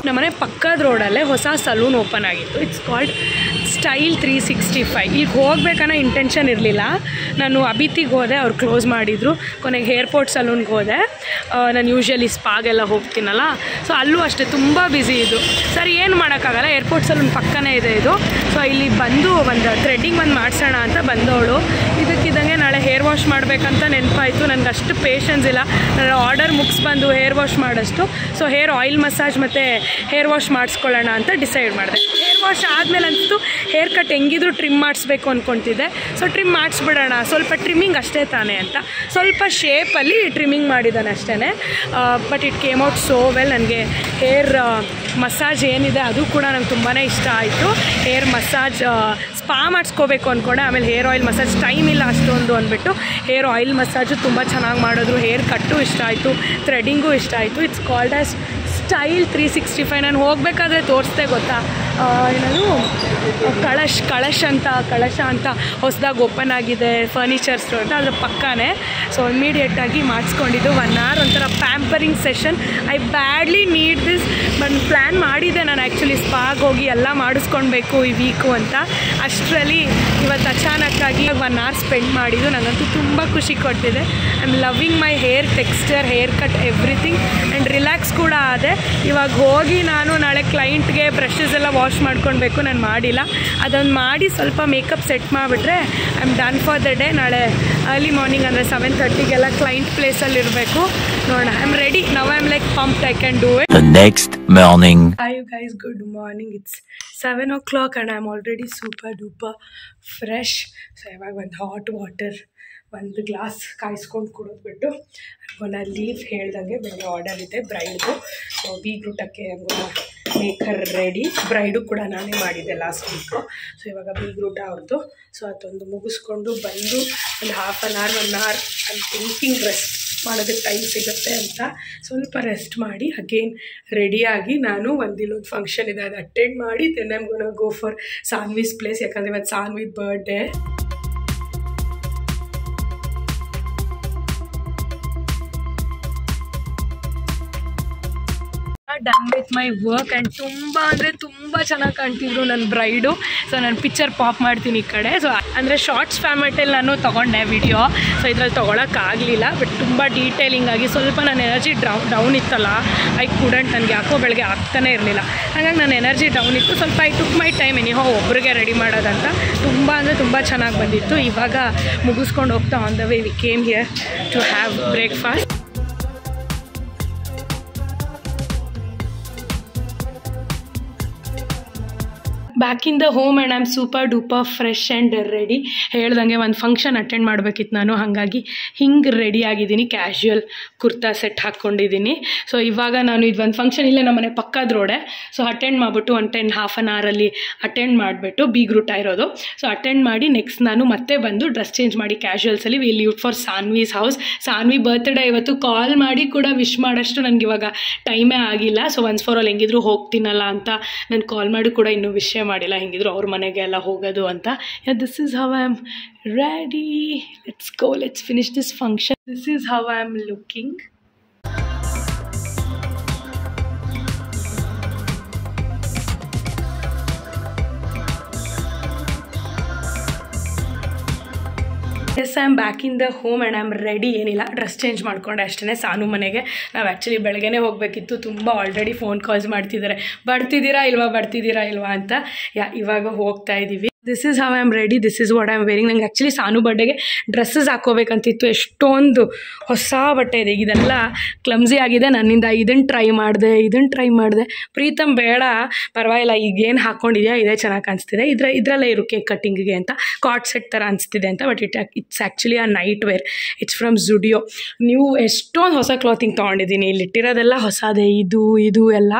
ನಮ್ಮನೆ ಪಕ್ಕದ ರೋಡಲ್ಲೇ ಹೊಸ ಸಲೂನ್ ಓಪನ್ ಆಗಿತ್ತು. It's called style 365. ಈಗ ಹೋಗ್ಬೇಕನ್ನೋ ಇಂಟೆನ್ಷನ್ ಇರಲಿಲ್ಲ. ನಾನು ಅಬಿತಿಗೆ ಹೋದೆ, ಅವ್ರು ಕ್ಲೋಸ್ ಮಾಡಿದರು. ಕೊನೆಗೆ ಏರ್ಪೋರ್ಟ್ ಸಲೂನ್ಗೆ ಹೋದೆ. ನಾನು ಯೂಶ್ವಲಿ ಸ್ಪಾಗೆಲ್ಲ ಹೋಗ್ತೀನಲ್ಲ, ಸೊ ಅಲ್ಲೂ ಅಷ್ಟೇ ತುಂಬ ಬ್ಯುಸಿ ಇದು. ಸರಿ ಏನು ಮಾಡೋಕ್ಕಾಗಲ್ಲ, ಏರ್ಪೋರ್ಟ್ ಸಲೂನ್ ಪಕ್ಕನೇ ಇದೆ ಇದು. ಸೊ ಇಲ್ಲಿ ಬಂದು ಒಂದು ಥ್ರೆಡ್ಡಿಂಗ್ ಒಂದು ಮಾಡಿಸೋಣ ಅಂತ ಬಂದವಳು. ಇದಕ್ಕಿದ್ದಂಗೆ ನಾಳೆ ಹೇರ್ ವಾಶ್ ಮಾಡಬೇಕಂತ ನೆನಪಾಯಿತು. ನನಗೆ ಅಷ್ಟು ಪೇಷನ್ಸ್ ಇಲ್ಲ. ನಾನು ಆರ್ಡರ್ ಮುಗಿಸ್ಬಂದು ಹೇರ್ ವಾಶ್ ಮಾಡೋಷ್ಟು. ಸೊ ಹೇರ್ ಆಯಿಲ್ ಮಸಾಜ್ ಮತ್ತು ಹೇರ್ ವಾಶ್ ಮಾಡಿಸ್ಕೊಳ್ಳೋಣ ಅಂತ ಡಿಸೈಡ್ ಮಾಡಿದೆ. ಹೇರ್ ವಾಶ್ ಆದಮೇಲೆ ಅನಿಸ್ತು ಹೇರ್ ಕಟ್ ಹೆಂಗಿದ್ರು ಟ್ರಿಮ್ ಮಾಡಿಸ್ಬೇಕು ಅಂದ್ಕೊತಿದ್ದೆ. ಸೊ ಟ್ರಿಮ್ ಮಾಡಿಸ್ಬಿಡೋಣ, ಸ್ವಲ್ಪ ಟ್ರಿಮ್ಮಿಂಗ್ ಅಷ್ಟೇ ತಾನೇ ಅಂತ ಸ್ವಲ್ಪ ಶೇಪಲ್ಲಿ ಟ್ರಿಮ್ಮಿಂಗ್ ಮಾಡಿದ್ದಾನೆ ಅಷ್ಟೇ. But it came out so well. ನನಗೆ ಹೇರ್ ಮಸಾಜ್ ಏನಿದೆ ಅದು ಕೂಡ ನಂಗೆ ತುಂಬಾ ಇಷ್ಟ ಆಯಿತು. ಹೇರ್ ಮಸಾಜ್ ಸ್ಪಾ ಮಾಡಿಸ್ಕೋಬೇಕು ಅಂದ್ಕೊಂಡೆ. ಆಮೇಲೆ ಹೇರ್ ಆಯಿಲ್ ಮಸಾಜ್ ಟೈಮ್ ಇಲ್ಲ ಅಷ್ಟೊಂದು ಅಂದ್ಬಿಟ್ಟು ಹೇರ್ ಆಯಿಲ್ ಮಸಾಜು ತುಂಬ ಚೆನ್ನಾಗಿ ಮಾಡಿದ್ರು. ಹೇರ್ ಕಟ್ಟು ಇಷ್ಟ ಆಯಿತು, ಥ್ರೆಡ್ಡಿಂಗು ಇಷ್ಟ ಆಯಿತು. It's called as style 365. ನಾನು ಹೋಗಬೇಕಾದ್ರೆ ತೋರಿಸ್ದೆ ಗೊತ್ತಾ, ಏನದು ಕಳಶ ಅಂತ ಹೊಸದಾಗಿ ಓಪನ್ ಆಗಿದೆ ಫರ್ನಿಚರ್ ಸ್ಟೋರ್ ಅಂತ, ಅದ್ರ ಪಕ್ಕನೇ. ಸೊ ಇಮಿಡಿಯೇಟಾಗಿ ಮಾಡಿಸ್ಕೊಂಡಿದ್ದು 1 hour ಒಂಥರ pampering session. I badly need this. But plan ಮಾಡಿದ್ದೆ ನಾನು ಆ್ಯಕ್ಚುಲಿ ಸ್ಪಾಗೆ ಹೋಗಿ ಎಲ್ಲ ಮಾಡಿಸ್ಕೊಳ್ಬೇಕು ಈ ವೀಕು ಅಂತ. ಅಷ್ಟರಲ್ಲಿ ಇವತ್ತು ಅಚಾನಕ್ಕಾಗಿ 1 hour ಸ್ಪೆಂಡ್ ಮಾಡಿದ್ದು ನನಗಂತೂ ತುಂಬ ಖುಷಿ ಕೊಟ್ಟಿದೆ. I am loving my hair texture, hair cut, everything. And relax ಕೂಡ ಆದೆ. ಇವಾಗ ಹೋಗಿ ನಾನು ನಾಳೆ ಕ್ಲೈಂಟ್ಗೆ ಬ್ರಷಸ್ ಎಲ್ಲ ವಾಶ್ ಮಾಡ್ಕೊಳ್ಬೇಕು. ನಾನು ಮಾಡಿಲ್ಲ, ಅದೊಂದು ಮಾಡಿ ಸ್ವಲ್ಪ ಮೇಕಪ್ ಸೆಟ್ ಮಾಡಿಬಿಟ್ರೆ I am done for the day. ನಾಳೆ ಅರ್ಲಿ ಮಾರ್ನಿಂಗ್ ಅಂದರೆ 7:30ಗೆಲ್ಲ ಕ್ಲೈಂಟ್ ಪ್ಲೇಸಲ್ಲಿ ಇರಬೇಕು. ನೋಡೋಣ, I am ready now. I am like pumped, I can do it. The next morning. Hi you guys, good morning. It's 7 o'clock and I'm already super duper fresh. So ಇವಾಗ ಒಂದು hot water ಒಂದು glass ಕಾಯಿಸ್ಕೊಂಡು ಕುಡಿದ್ಬಿಟ್ಟು I leave. ಹೇಳ್ದಂಗೆ ಬೇರೆ order ಇದೆ ಬ್ರೈಡ್ದು. So ಬೀಗ್ರೂಟಕ್ಕೆ ಮೇಕರ್ ರೆಡಿ. ಬ್ರೈಡು ಕೂಡ ನಾನೇ ಮಾಡಿದ್ದೆ ಲಾಸ್ಟ್ ವೀಕು. ಸೊ ಇವಾಗ ಬೀಗ್ರೂಟ ಅವ್ರದ್ದು. ಸೊ ಅದೊಂದು ಮುಗಿಸ್ಕೊಂಡು ಬಂದು ಒಂದು half an hour 1 hour I thinking rest ಮಾಡೋದಕ್ಕೆ ಟೈಮ್ ಸಿಗುತ್ತೆ ಅಂತ ಸ್ವಲ್ಪ ರೆಸ್ಟ್ ಮಾಡಿ ಅಗೇನ್ ರೆಡಿಯಾಗಿ ನಾನು ಇಲ್ಲೊಂದು ಫಂಕ್ಷನ್ ಇದೆ, ಅದು ಅಟೆಂಡ್ ಮಾಡಿ then I am gonna go for Sanvi's place. ಯಾಕಂದರೆ ಇವತ್ತು ಸಾನ್ವಿದ್ birthday. Done with my work and ತುಂಬ ಅಂದರೆ ತುಂಬ ಚೆನ್ನಾಗಿ ಕಾಣ್ತಿದ್ರು ನನ್ನ ಬ್ರೈಡು. ಸೊ ನಾನು ಪಿಕ್ಚರ್ ಪಾಪ್ ಮಾಡ್ತೀನಿ ಈ ಕಡೆ. ಸೊ ಅಂದರೆ ಶಾರ್ಟ್ಸ್ ಫಾರ್ಮ್ಯಾಟಲ್ಲಿ ನಾನು ತೊಗೊಂಡೆ ವಿಡಿಯೋ. ಸೊ ಇದ್ರಲ್ಲಿ ತೊಗೊಳಕ್ಕಾಗಲಿಲ್ಲ, ಬಟ್ ತುಂಬ ಡೀಟೇಲಿಂಗ್ ಆಗಿ ಸ್ವಲ್ಪ ನನ್ನ ಎನರ್ಜಿ ಡೌನ್ ಇತ್ತಲ್ಲ, ಐ ಕುಡಂಟ್. ನನಗೆ ಯಾಕೋ ಬೆಳಗ್ಗೆ ಆಗ್ತಾನೆ ಇರಲಿಲ್ಲ, ಹಾಗಾಗಿ ನನ್ನ ಎನರ್ಜಿ ಡೌನ್ ಇತ್ತು ಸ್ವಲ್ಪ. I took my time anyhow ಒಬ್ಬರಿಗೆ ರೆಡಿ ಮಾಡೋದಂತ. ತುಂಬ ಅಂದರೆ ತುಂಬ ಚೆನ್ನಾಗಿ ಬಂದಿತ್ತು. ಇವಾಗ ಮುಗಿಸ್ಕೊಂಡು ಹೋಗ್ತಾ on the way we came here to have breakfast. Back in the home and I am super duper fresh and ready. ಹೇಳ್ದಂಗೆ ಒಂದು ಫಂಕ್ಷನ್ ಅಟೆಂಡ್ ಮಾಡಬೇಕಿತ್ತು ನಾನು, ಹಾಗಾಗಿ ಹಿಂಗೆ ರೆಡಿ ಆಗಿದ್ದೀನಿ. ಕ್ಯಾಶುಯಲ್ ಕುರ್ತಾ ಸೆಟ್ ಹಾಕ್ಕೊಂಡಿದ್ದೀನಿ. ಸೊ ಇವಾಗ ನಾನು ಇದೊಂದು ಫಂಕ್ಷನ್ ಇಲ್ಲೇ ನಮ್ಮನೆ ಪಕ್ಕದ ರೋಡೆ. ಸೊ ಅಟೆಂಡ್ ಮಾಡಿಬಿಟ್ಟು ಹಾಫ್ ಆನ್ ಅವರಲ್ಲಿ ಅಟೆಂಡ್ ಮಾಡಿಬಿಟ್ಟು ಬೀಗ್ರೂಟ ಇರೋದು. ಸೊ ಅಟೆಂಡ್ ಮಾಡಿ ನೆಕ್ಸ್ಟ್ ನಾನು ಮತ್ತೆ ಬಂದು ಡ್ರೆಸ್ ಚೇಂಜ್ ಮಾಡಿ ಕ್ಯಾಶುಯಲ್ಸಲ್ಲಿ we leave for Sanvi's house. Sanvi birthday ಇವತ್ತು. ಕಾಲ್ ಮಾಡಿ ಕೂಡ ವಿಶ್ ಮಾಡೋಷ್ಟು ನನಗೆ ಇವಾಗ ಟೈಮೇ ಆಗಿಲ್ಲ. ಸೊ ಒನ್ಸ್ ಫಾರ್ ಆಲ್ ಹೆಂಗಿದ್ರು ಹೋಗ್ತೀನಲ್ಲ ಅಂತ ನಾನು ಕಾಲ್ ಮಾಡಿ ಕೂಡ ಇನ್ನೂ ವಿಷಯ ಮಾಡಿಲ್ಲ, ಹೆಂಗಿದ್ರು ಅವ್ರ ಮನೆಗೆ ಎಲ್ಲ ಹೋಗೋದು ಅಂತ. This is how I am ready. Let's go, let's finish this function. This is how I am looking. Yes, I am back in the home and I am ready. ಏನಿಲ್ಲ, ಡ್ರೆಸ್ ಚೇಂಜ್ ಮಾಡ್ಕೊಂಡೆ ಅಷ್ಟೇ. ಸಾನು ಮನೆಗೆ ನಾವು actually ಬೆಳಗ್ಗೆನೇ ಹೋಗಬೇಕಿತ್ತು. ತುಂಬ already phone calls ಮಾಡ್ತಿದ್ದಾರೆ, ಬರ್ತಿದ್ದೀರಾ ಇಲ್ವಾ ಅಂತ. ಇವಾಗ ಹೋಗ್ತಾ ಇದ್ದೀವಿ. This is how I am ready. This is what I am wearing. ನಂಗೆ ಆ್ಯಕ್ಚುಲಿ ಸಾನು ಬರ್ಡೇಗೆ ಡ್ರೆಸ್ಸಸ್ ಹಾಕೋಬೇಕಂತಿತ್ತು. ಎಷ್ಟೊಂದು ಹೊಸ ಬಟ್ಟೆ ಇದೆ. ಇದೆಲ್ಲ ಕ್ಲಮ್ಸಿ ಆಗಿದೆ ನನ್ನಿಂದ. ಇದನ್ನು ಟ್ರೈ ಮಾಡಿದೆ. ಪ್ರೀತಮ್ ಬೇಡ ಪರವಾಗಿಲ್ಲ, ಈಗೇನು ಹಾಕ್ಕೊಂಡಿದ್ಯಾ ಇದೇ ಚೆನ್ನಾಗಿ ಕಾಣಿಸ್ತಿದೆ, ಇದರಲ್ಲೇ ಇರು ಕೇಕ್ ಕಟ್ಟಿಂಗಿಗೆ ಅಂತ. ಕಾರ್ಡ್ ಸೆಟ್ ಥರ ಅನಿಸ್ತಿದೆ ಅಂತ. But it's actually a nightwear. It's from Zudio. ನೀವು ಎಷ್ಟೊಂದು ಹೊಸ ಕ್ಲಾತಿಂಗ್ ತೊಗೊಂಡಿದ್ದೀನಿ. ಇಲ್ಲಿಟ್ಟಿರೋದೆಲ್ಲ ಹೊಸದೇ, ಇದು ಎಲ್ಲ.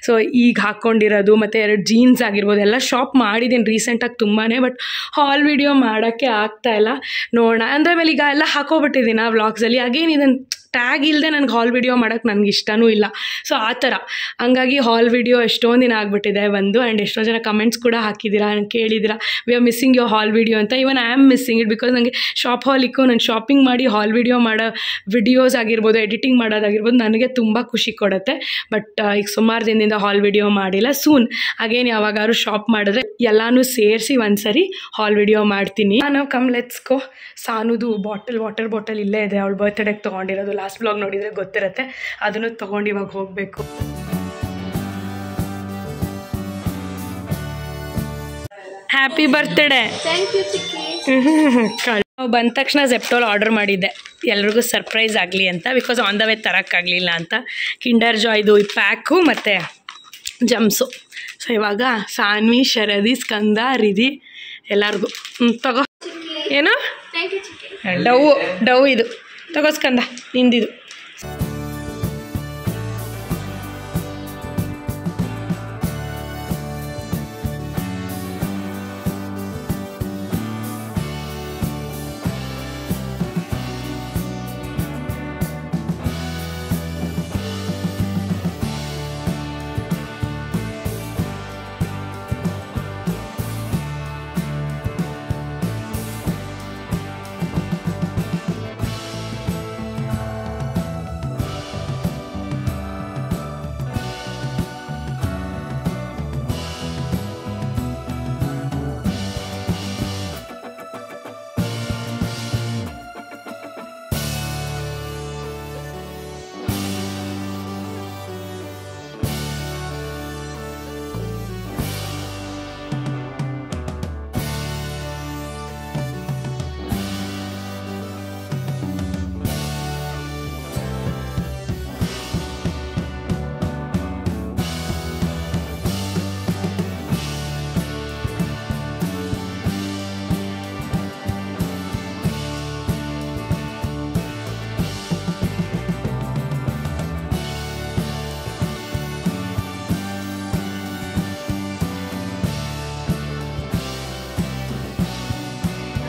ಸೊ ಈಗ ಹಾಕ್ಕೊಂಡಿರೋದು ಮತ್ತು 2 ಜೀನ್ಸ್ ಆಗಿರ್ಬೋದು ಎಲ್ಲ ಶಾಪ್ ಮಾಡಿದ್ದೀನಿ ರೀಸೆಂಟಾಗಿ ತುಂಬಾ. ಬಟ್ ಹಾಲ್ ವಿಡಿಯೋ ಮಾಡೋಕ್ಕೆ ಆಗ್ತಾಯಿಲ್ಲ. ನೋಡೋಣ ಅಂದರೆ ಮೇಲೆ ಈಗ ಎಲ್ಲ ಹಾಕೋಬಿಟ್ಟಿದ್ದೀನಿ ವ್ಲಾಗ್ಸಲ್ಲಿ. ಅಗೇನ್ ಇದನ್ನು ಟ್ಯಾಗ್ ಇಲ್ಲದೆ ನನಗೆ ಹಾಲ್ ವಿಡಿಯೋ ಮಾಡೋಕ್ಕೆ ನನಗೆ ಇಷ್ಟನೂ ಇಲ್ಲ. ಸೊ ಆ ಥರ ಹಂಗಾಗಿ ಹಾಲ್ ವಿಡಿಯೋ ಎಷ್ಟೊಂದು ದಿನ ಆಗಿಬಿಟ್ಟಿದೆ ಒಂದು. ಆ್ಯಂಡ್ ಎಷ್ಟೊಂದು ಜನ ಕಮೆಂಟ್ಸ್ ಕೂಡ ಹಾಕಿದ್ದೀರಾ, ಕೇಳಿದ್ದೀರಾ we are missing your haul video ಅಂತ. Even I am missing it because ನನಗೆ ಶಾಪ್ ಹಾಲಿಕ್ಕು ನಾನು ಶಾಪಿಂಗ್ ಮಾಡಿ ಹಾಲ್ ವಿಡಿಯೋ ಮಾಡೋ ವಿಡಿಯೋಸ್ ಆಗಿರ್ಬೋದು, ಎಡಿಟಿಂಗ್ ಮಾಡೋದಾಗಿರ್ಬೋದು ನನಗೆ ತುಂಬ ಖುಷಿ ಕೊಡುತ್ತೆ. ಬಟ್ ಈಗ ಸುಮಾರು ದಿನದಿಂದ ಹಾಲ್ ವಿಡಿಯೋ ಮಾಡಿಲ್ಲ. ಸೂನ್ ಅಗೇನ್ ಯಾವಾಗಾದ್ರು ಶಾಪ್ ಮಾಡಿದ್ರೆ ಎಲ್ಲನೂ ಸೇರಿಸಿ ಒಂದ್ಸರಿ ಹಾಲ್ ವಿಡಿಯೋ ಮಾಡ್ತೀನಿ. ನಾವು ಕಮ್ ಲೆಟ್ಸ್ ಗೋ. ಸಾನುದು ವಾಟರ್ ಬಾಟಲ್ ಇಲ್ಲೇ ಇದೆ, ಅವಳು ಬರ್ತ್ಡೇಗೆ ತೊಗೊಂಡಿರೋದು. ಲಾಸ್ಟ್ ಬ್ಲಾಗ್ ನೋಡಿದರೆ ಗೊತ್ತಿರುತ್ತೆ. ಅದನ್ನು ತೊಗೊಂಡು ಇವಾಗ ಹೋಗಬೇಕು. Happy birthday. ಬಂದ ತಕ್ಷಣ ಜೆಪ್ಟೋಲ್ ಆರ್ಡರ್ ಮಾಡಿದ್ದೆ ಎಲ್ರಿಗೂ ಸರ್ಪ್ರೈಸ್ ಆಗಲಿ ಅಂತ. ಬಿಕಾಸ್ ಆನ್ ದ ವೇ ತರೋಕ್ಕಾಗಲಿಲ್ಲ ಅಂತ. ಕಿಂಡರ್ ಜಾಯ್ದು ಈ ಪ್ಯಾಕು ಮತ್ತು ಜಮ್ಸು. ಸೊ ಇವಾಗ ಸಾನ್ವಿ, ಶರದಿ, ಸ್ಕಂದ, ರಿಧಿ ಎಲ್ಲರಿಗೂ ತಗೋ. ಏನು ಡವ್ ಇದು ತಗೋ ಸ್ಕಂದ, ನಿಂದಿದು.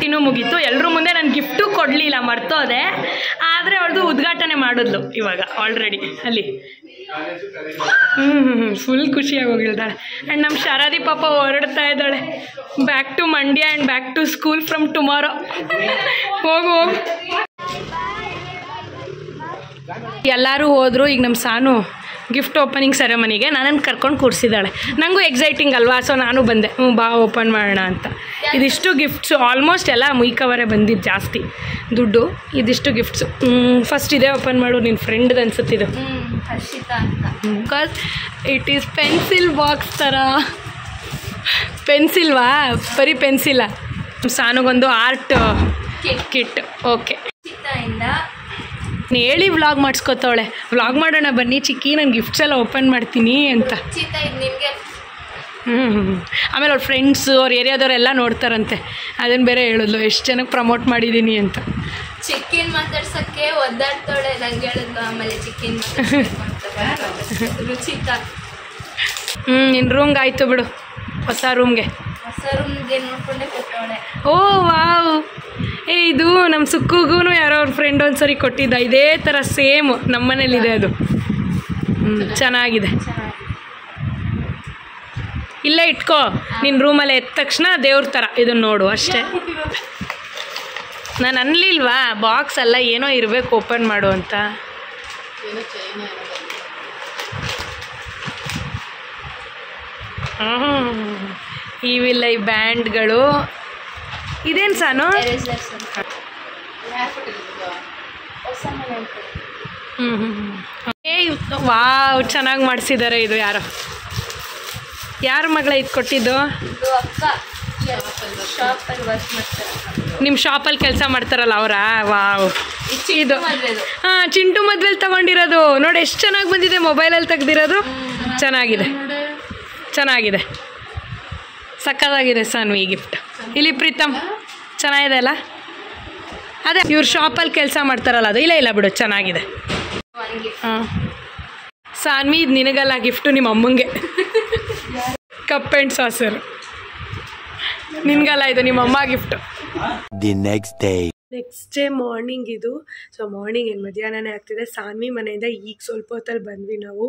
ಪಾರ್ಟಿನೂ ಮುಗೀತು. ಎಲ್ಲರೂ ಮುಂದೆ ನಾನು ಗಿಫ್ಟು ಕೊಡಲಿಲ್ಲ, ಮರ್ತೋದೆ. ಆದರೆ ಅವಳದು ಉದ್ಘಾಟನೆ ಮಾಡಿದ್ಲು ಇವಾಗ ಆಲ್ರೆಡಿ ಅಲ್ಲಿ. ಫುಲ್ ಖುಷಿಯಾಗಿ ಹೋಗಿದ್ದಾಳೆ. ಆ್ಯಂಡ್ ನಮ್ಮ ಶಾರದಿ ಪಾಪ ಹೊರಡ್ತಾ ಇದ್ದಾಳೆ. Back to Mandya and back to school from tomorrow. ಹೋಗು. ಎಲ್ಲರೂ ಹೋದರು. ಈಗ ನಮ್ಮ ಸಾನು ಗಿಫ್ಟ್ ಓಪನಿಂಗ್ ಸೆರೆಮನಿಗೆ ನನ್ನನ್ನು ಕರ್ಕೊಂಡು ಕೂರಿಸಿದ್ದಾಳೆ. ನನಗೂ ಎಕ್ಸೈಟಿಂಗ್ ಅಲ್ವಾ, ಸೊ ನಾನು ಬಂದೆ. ಬಾ ಓಪನ್ ಮಾಡೋಣ ಅಂತ. ಇದಿಷ್ಟು ಗಿಫ್ಟ್ಸು ಆಲ್ಮೋಸ್ಟ್ ಎಲ್ಲ ಮುಯ್ಕವರೆ ಬಂದಿದ್ದು ಜಾಸ್ತಿ ದುಡ್ಡು. ಇದಿಷ್ಟು ಗಿಫ್ಟ್ಸು. ಫಸ್ಟ್ ಇದೇ ಓಪನ್ ಮಾಡು, ನಿನ್ನ ಫ್ರೆಂಡ್ದು ಅನ್ಸುತ್ತಿದ್ದು. Because it is pencil box ಥರ. ಪೆನ್ಸಿಲ್ವಾ? ಬರೀ ಪೆನ್ಸಿಲ್ಲ. ಸಾನುಗೊಂದು ಆರ್ಟ್ ಕಿಟ್. ಓಕೆ, ಹೇಳಿ ವ್ಲಾಗ್ ಮಾಡಿಸ್ಕೊತಾವಳೆ. ವ್ಲಾಗ್ ಮಾಡೋಣ ಬನ್ನಿ ಚಿಕ್ಕಿ, ನಾನು ಗಿಫ್ಟ್ಸ್ ಎಲ್ಲ ಓಪನ್ ಮಾಡ್ತೀನಿ ಅಂತ. ಆಮೇಲೆ ಅವ್ರ ಫ್ರೆಂಡ್ಸು ಅವ್ರ ಏರಿಯಾದವರೆಲ್ಲ ನೋಡ್ತಾರಂತೆ. ಅದನ್ನು ಬೇರೆ ಹೇಳಿದ್ಲು, ಎಷ್ಟು ಜನಕ್ಕೆ ಪ್ರಮೋಟ್ ಮಾಡಿದ್ದೀನಿ ಅಂತ. ಚಿಕ್ಕಿನ ಮಾತಾಡ್ಸೋಕ್ಕೆ ಒದ್ದಾಡ್ತಾಳೆ. ನಂಗೆ ಹೇಳಿದ್ಲು ಆಮೇಲೆ ಚಿಕ್ಕಿನ ರುಚಿತ. ನಿನ್ನ ರೂಮ್ಗೆ ಆಯಿತು ಬಿಡು, ಹೊಸ ರೂಮ್ಗೆ ನೋಡ್ಕೊಂಡೆ ಕೊಟ್ಟವಳೆ. ಓ ವಾವ್. ಇದು ನಮ್ಮ ಸುಕ್ಕುಗೂ ಯಾರೋ ಅವ್ರ ಫ್ರೆಂಡ್ ಒಂದ್ಸರಿ ಕೊಟ್ಟಿದ್ದ ಇದೇ ಥರ ಸೇಮ್ ನಮ್ಮ ಮನೇಲಿದೆ ಅದು. ಚೆನ್ನಾಗಿದೆ. ಇಲ್ಲೇ ಇಟ್ಕೋ ನಿನ್ನ ರೂಮಲ್ಲೇ. ಎದ್ದ ತಕ್ಷಣ ದೇವ್ರ ಥರ ಇದನ್ನು ನೋಡು ಅಷ್ಟೇ. ನಾನು ಅನ್ಲಿಲ್ವಾ ಬಾಕ್ಸ್ ಎಲ್ಲ ಏನೋ ಇರಬೇಕು ಓಪನ್ ಮಾಡು ಅಂತ. ಇವಿಲ್ಲ ಈ ಬ್ಯಾಂಡ್ಗಳು. ಇದೇನು ಸಾನು? ವಾವ್, ಚೆನ್ನಾಗಿ ಮಾಡಿಸಿದ್ದಾರೆ. ಇದು ಯಾರ ಮಗಳ ಇದು ಕೊಟ್ಟಿದ್ದು? ನಿಮ್ಮ ಶಾಪಲ್ಲಿ ಕೆಲಸ ಮಾಡ್ತಾರಲ್ಲ ಅವರಾ? ವಾವ್, ಇದು ಹಾಂ ಚಿಂಟು ಮದ್ವೆಲಿ ತಗೊಂಡಿರೋದು. ನೋಡಿ ಎಷ್ಟು ಚೆನ್ನಾಗಿ ಬಂದಿದೆ, ಮೊಬೈಲಲ್ಲಿ ತೆಗ್ದಿರೋದು. ಚೆನ್ನಾಗಿದೆ, ಚೆನ್ನಾಗಿದೆ, ಸಕ್ಕತ್ತಾಗಿದೆ ಸಾನ್ವಿ ಈ ಗಿಫ್ಟ್. ಇಲ್ಲಿ ಪ್ರೀತಮ್ ಚೆನ್ನಾಗಿದೆ ಅಲ್ಲ? ಅದೇ ಇವ್ರ ಶಾಪಲ್ಲಿ ಕೆಲಸ ಮಾಡ್ತಾರಲ್ಲ ಅದು. ಇಲ್ಲ ಬಿಡು, ಚೆನ್ನಾಗಿದೆ. ಹಾಂ ಸಾನ್ವಿ, ಇದು ನಿನಗಲ್ಲ ಗಿಫ್ಟು, ನಿಮ್ಮ ಅಮ್ಮಂಗೆ. ಕಪ್ ಆ್ಯಂಡ್ ಸಾಸರ್ ನಿನಗಲ್ಲ, ಇದು ನಿಮ್ಮ ಅಮ್ಮ gift. The next day. Next day morning ಇದು. ಸೊ ಮಾರ್ನಿಂಗ್ ಏನು ಮಧ್ಯಾಹ್ನನೇ ಆಗ್ತಿದೆ. ಸಾನ್ವಿ ಮನೆಯಿಂದ ಈಗ ಸ್ವಲ್ಪ ಹೊತ್ತಲ್ಲಿ ಬಂದ್ವಿ ನಾವು.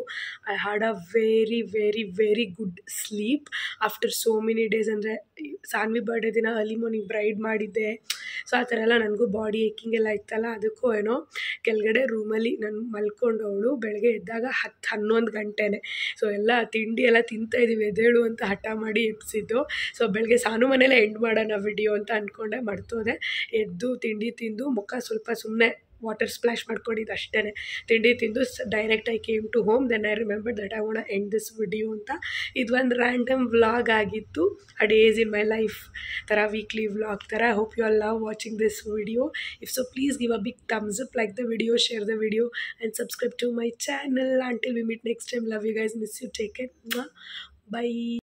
I had a very very very good sleep after so many days. ಅಂದರೆ ಸಾನ್ವಿ ಬರ್ಡೇ ದಿನ ಅರ್ಲಿ ಮಾರ್ನಿಂಗ್ ಬ್ರೈಡ್ ಮಾಡಿದ್ದೆ. ಸೊ ಆ ಥರ ಎಲ್ಲ ನನಗೂ ಬಾಡಿ ಏಕಿಂಗ್ ಎಲ್ಲ ಇತ್ತಲ್ಲ, ಅದಕ್ಕೂ ಏನೋ ಕೆಳಗಡೆ ರೂಮಲ್ಲಿ ನಾನು ಮಲ್ಕೊಂಡವಳು. ಬೆಳಗ್ಗೆ ಎದ್ದಾಗ 10-11 ಗಂಟೆನೇ. ಸೊ ಎಲ್ಲ ತಿಂಡಿ ಎಲ್ಲ ತಿಂತಾಯಿದ್ದೀವಿ, ಎದ್ದೇಳು ಅಂತ ಹಠ ಮಾಡಿ ಎಬ್ಸಿದ್ದು. ಸೊ ಬೆಳಗ್ಗೆ ಸಾನು ಮನೇಲೆ ಎಂಡ್ ಮಾಡೋಣ ವಿಡಿಯೋ ಅಂತ ಅಂದ್ಕೊಂಡೆ, ಮರ್ತೋದೆ. ಎದ್ದು ತಿಂಡಿ ತಿಂದು ಮುಖ ಸ್ವಲ್ಪ ಸುಮ್ಮನೆ ವಾಟರ್ ಸ್ಪ್ಲಾಶ್ ಮಾಡ್ಕೊಂಡಿದ್ದು ಅಷ್ಟೇ. ತಿಂಡಿ ತಿಂದು direct I came to home. Then I remember that I want to end this video ಅಂತ. ಇದು ಒಂದು ರ್ಯಾಂಡಮ್ ವ್ಲಾಗ್ ಆಗಿತ್ತು, a days in my life ಥರ, ವೀಕ್ಲಿ ವ್ಲಾಗ್ ಥರ. I hope you all love watching this video. If so please give a big thumbs up, like the video, share the video and subscribe to my channel. Until we meet next time, love you guys, miss you, take care, bye.